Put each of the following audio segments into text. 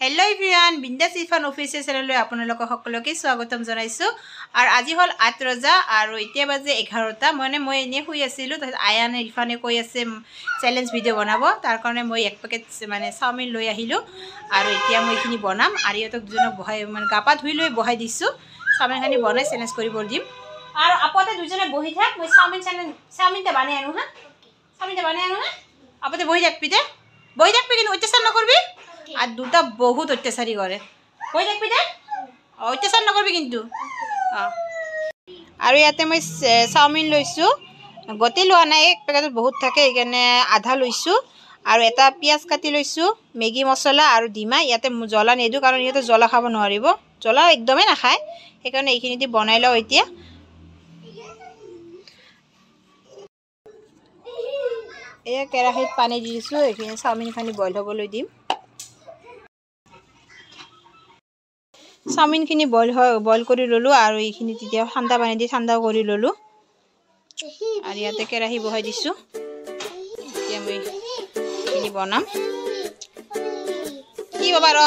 hello everyone बिंदास Irfan official channel आपनलोक सकलोके स्वागतम जनाइছো और आज हल 8 रजा और इतना बजे 11टा मैं एने शुई आसिलो आयान इरफाने কৈ আছে चैलेंज भिडिओ बनाबो तार कारणे मैं एक पेकेट माने चाउमिन লৈ আহিलो और इतना मैं इखिनि बनाम और इहतक दुजनक बहाय माने गापा धुई লৈ बहाय दिसो चाउमिन खानि बनाय चैलेंज करिब दिम और आपते दुजने बहि थाक मैं चाउमिनटा बानाय आनु हा चाउमिनटा बानाय आनु हा आपते बहि थाकबि किन्तु अत्याचार नकरबि और दुटा बहुत अत्याचारी करे बहि थाकबि दे अत्याचार नकरबि किन्तु और इते मैं चाउमिन लैसो गति लोৱা নাই एक पेकेट बहुत থাকে এখানে आधा लैसो और এটা पियाज काटि लैसो मेगी मसला और डिमा इते जला नेदु कारण इते जला खाब नोवारिब जला एकदमै नाखाय সেইকাৰণে এইখিনি দি বনাই লও এতিয়া এয়া কেৰাহীত পানী দি দিছো এইখিনি চাউমিন খানি বইল হ'বলৈ দিম চাউমিন খিনি বইল কৰি ললো আৰু এইখিনি তেতিয়া ঠাণ্ডা পানী দি ঠাণ্ডা কৰি ললো আৰু ইয়াতে কেৰাহী বহাই দিছো এতিয়া মই এইখিনি বনাম কি বাবা ৰ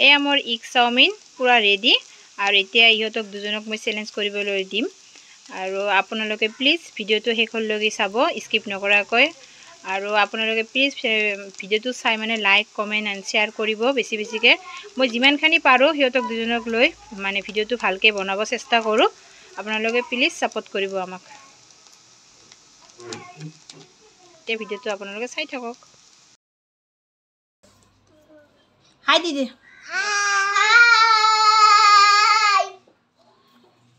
এয়া মোৰ ইগ চাউমিন পুৰা ৰেডি আৰু এতিয়া ইহতক দুজনক মই চ্যালেঞ্জ কৰিবলৈ দিম আৰু আপোনালোকে প্লিজ ভিডিওটো শেষলৈকে চাব স্কিপ নকৰাকৈ আৰু আপোনালোকে প্লিজ ভিডিওটো চাই মানে লাইক কমেন্ট এণ্ড শেয়াৰ কৰিব বেছি বেছিকে মই যিমানখানি পাৰো ইহতক দুজনক লৈ মানে ভিডিওটো ভালকে বনাব চেষ্টা কৰো আপোনালোকে প্লিজ সাপোৰ্ট কৰিব আমাক তে ভিডিওটো আপোনালোকে চাই থাকক হাই দিদি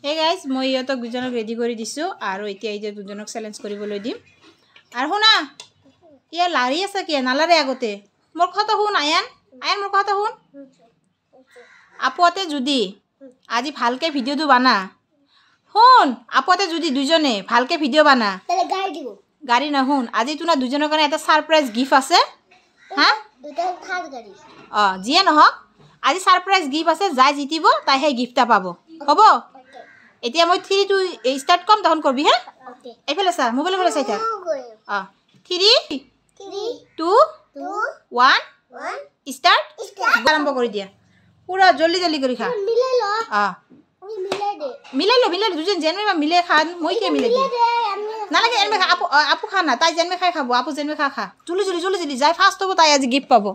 Hey guys, মই ইহতক দুজনক ৰেডি কৰি দিছো আৰু এতিয়া এই যে দুজনক চ্যালেঞ্জ কৰিবলৈ দিম আৰু শুনা ইয়া লাৰি আছে কি নালাৰে আগতে মোৰ কথা শুন আয়ান মোৰ কথা শুন আপতে যদি আজি ভালকে ভিডিওটো বানা শুন আপতে যদি দুজনে ভালকে ভিডিও বানা তাহলে গাড়ি দিব গাড়ি না শুন আজি তুনা দুজনৰ কাৰণে এটা সাৰপ্ৰাইজ গিফট আছে হা দুটা থাৰ গাড়ি জিয়া নহক আজি সাৰপ্ৰাইজ গিফট আছে যাই জিতিব তাই হে গিফটটা পাব হ'ব এতিয়া মই 3 2 স্টার্ট কম তখন করবি হ্যাঁ ওকে এইফালে স্যার মোবাইলে বলে চাই থাক 3 2 1 স্টার্ট আরম্ভ করে দিয়া পুরা জলদি জলদি করে খা মিলাই ল আমি মিলাই লো দুজন জেনমে মিলে খান মই কে মিলে দি না লাগে এনমে খা আপু খা না তাই জেনমে খাই খাবো আপু জেনমে খা জলদি যাই ফাস্ট হবো তাই আজ গিফট পাবো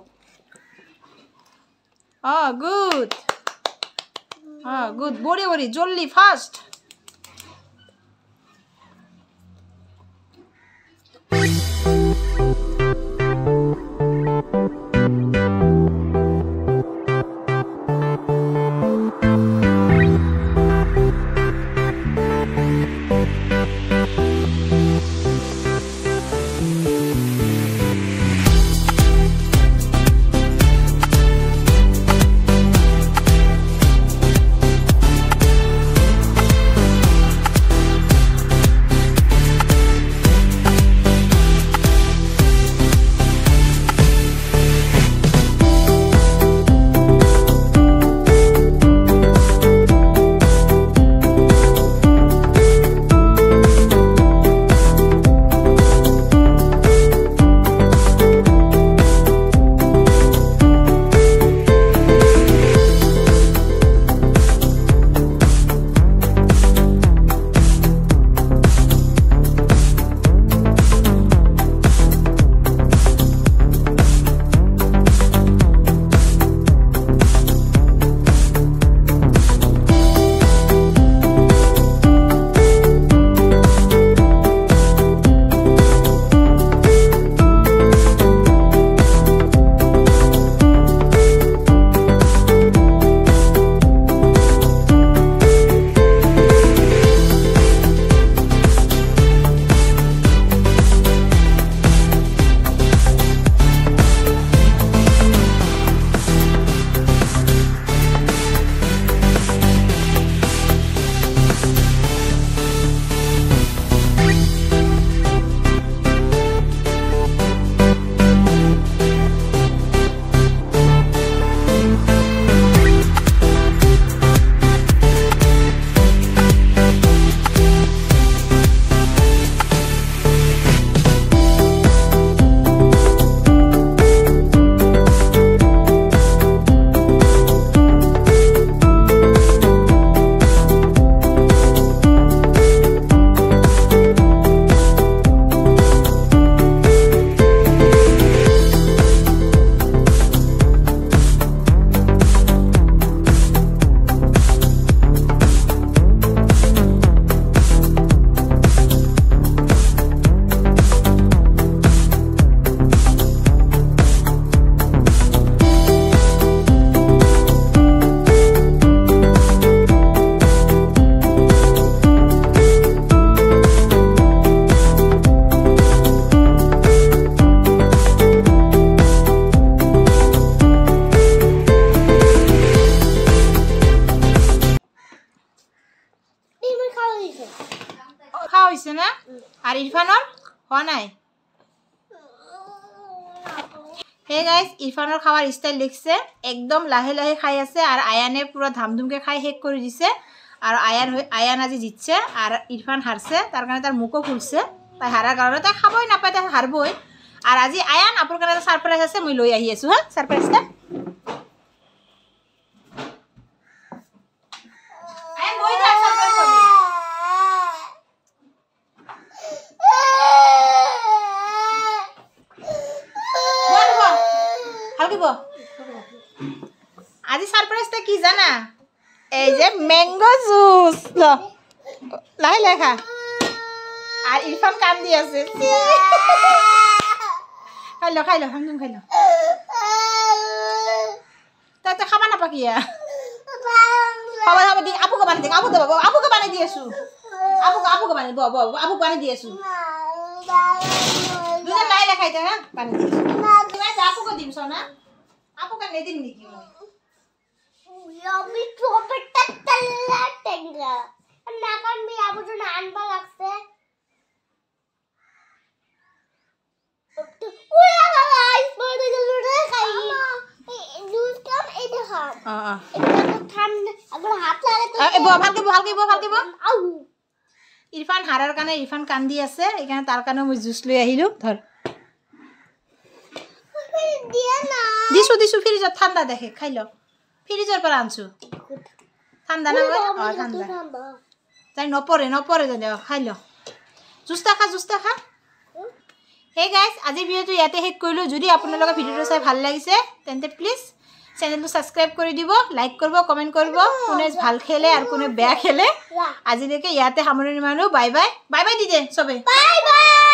good good bori jolly fast ইৰফানৰ হোৱা নাই হে গাইজ ইৰফানৰ খাৱাৰ ষ্টাইল দেখিছে একদম লাহে লাহে খাই আছে আৰু আয়ানে পুৰা ধামধুমকে খাই শেষ কৰি দিছে আৰু আয়ান আজি জিতছে আৰু ইৰফান হাৰছে তাৰ কাৰণে তাৰ মুখো ফুলছে তাই হাৰাৰ কাৰণে তাই খাবই নাপায় তাই হাৰবই আৰু আজি আয়ান আপোনাৰ কাৰণে এটা সাৰপ্ৰাইজ আছে মই লৈ আহি আছো হা সাৰপ্ৰাইজটা আয়ান মই যা সাৰপ্ৰাইজ করবি আজি সারপ্রাইজটা কি জানা এই যে ম্যাঙ্গো জুস লাহে লাহে খা আর ইরফান কান দিয়ে আছে খাইলো হামদুম খাইলো তা তো খাবা না পাকিয়া বাবা বাবা দি আপুকে বানাই দে আপুকে বানাই দিয়েছু আপুকে বানাই আপু বানাই দিয়েছু দুজন লাইলা খাইতে হ্যাঁ বানাই দিয়েছু তুমি আপুকে দিমছ না আপুকে নে দিন নাকি আমি ছোটটা তাল্লা টেঙ্গা না কারণ আমি আবু জন্য আনবা লাগছে ওয়া বাবা আইস বড় জলুরে খাই জুস কাম এই দেখা এটা ঠান্ডা আবার হাত লাগে তো ভালকে আউ ইরফান হারার কারণে ইরফান কান্দি আছে এখানে তার কারণে মই জুস লৈ আহিলো ধর দিয়া না দিছু ফ্রিজত ঠান্ডা দেখে খাইলো ফ্ৰিজৰ পৰা আনছো ঠান্ডা না ঠান্ডা তাই নপৰে জানে খাইলো জুসটা খা হে গাইস আজি ভিডিওটো ইয়াতে শেষ কৰিলো যদি আপোনালোকৰ ভিডিওটো চাই ভাল লাগিছে তেন্তে প্লিজ চেনেলটো সাবস্ক্ৰাইব কৰি দিব লাইক কৰিব কমেন্ট কৰিব কোনে ভাল খেলে আৰু কোনে বেয়া খেলে আজিলৈকে ইয়াতে সামৰণি মাৰো বাই বাই দি দে সবে বাই বাই